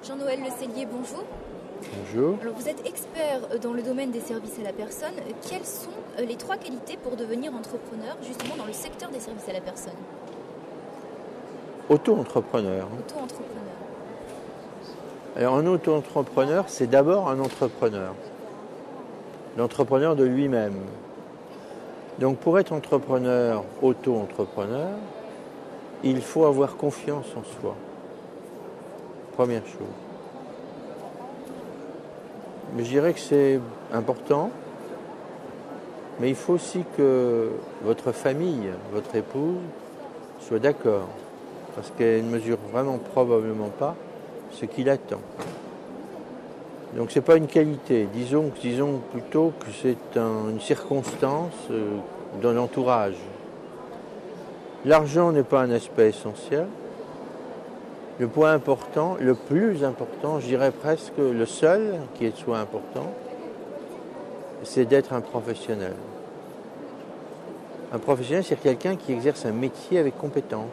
Jean-Noël Le Cellier, bonjour. Bonjour. Alors, vous êtes expert dans le domaine des services à la personne. Quelles sont les 3 qualités pour devenir entrepreneur, justement dans le secteur des services à la personne? Auto-entrepreneur. Auto-entrepreneur. Alors un auto-entrepreneur, c'est d'abord un entrepreneur. L'entrepreneur de lui-même. Donc pour être entrepreneur, auto-entrepreneur, il faut avoir confiance en soi. Première chose. Mais je dirais que c'est important, mais il faut aussi que votre famille, votre épouse, soit d'accord. Parce qu'elle ne mesure vraiment probablement pas ce qu'il attend. Donc ce n'est pas une qualité, disons plutôt que c'est une circonstance dans l'entourage. L'argent n'est pas un aspect essentiel. Le point important, le plus important, je dirais presque le seul qui soit important, c'est d'être un professionnel. Un professionnel, c'est quelqu'un qui exerce un métier avec compétence.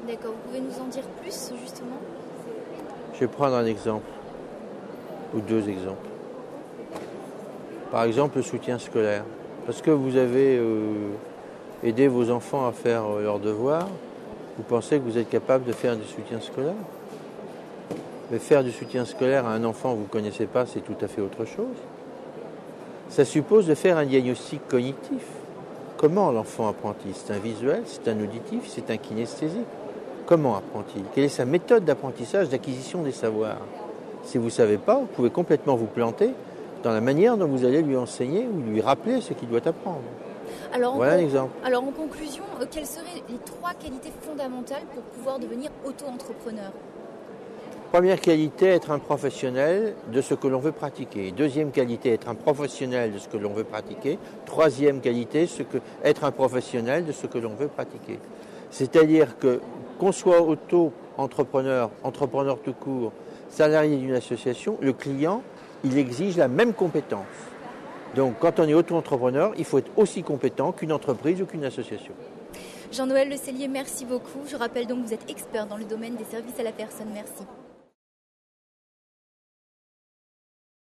D'accord, vous pouvez nous en dire plus, justement? Je vais prendre un exemple, ou 2 exemples. Par exemple, le soutien scolaire. Parce que vous avez aidé vos enfants à faire leurs devoirs, vous pensez que vous êtes capable de faire du soutien scolaire? Mais faire du soutien scolaire à un enfant que vous ne connaissez pas, c'est tout à fait autre chose. Ça suppose de faire un diagnostic cognitif. Comment l'enfant apprend-il? C'est un visuel, c'est un auditif, c'est un kinesthésique. Comment apprend-il? Quelle est sa méthode d'apprentissage, d'acquisition des savoirs? Si vous ne savez pas, vous pouvez complètement vous planter dans la manière dont vous allez lui enseigner ou lui rappeler ce qu'il doit apprendre. Voilà un exemple. Alors en conclusion, quelles seraient les 3 qualités fondamentales pour pouvoir devenir auto-entrepreneur? Première qualité, être un professionnel de ce que l'on veut pratiquer. Deuxième qualité, être un professionnel de ce que l'on veut pratiquer. Troisième qualité, être un professionnel de ce que l'on veut pratiquer. C'est-à-dire qu'on soit auto-entrepreneur, entrepreneur tout court, salarié d'une association, le client, il exige la même compétence. Donc quand on est auto-entrepreneur, il faut être aussi compétent qu'une entreprise ou qu'une association. Jean-Noël Le Cellier, merci beaucoup. Je rappelle donc que vous êtes expert dans le domaine des services à la personne. Merci.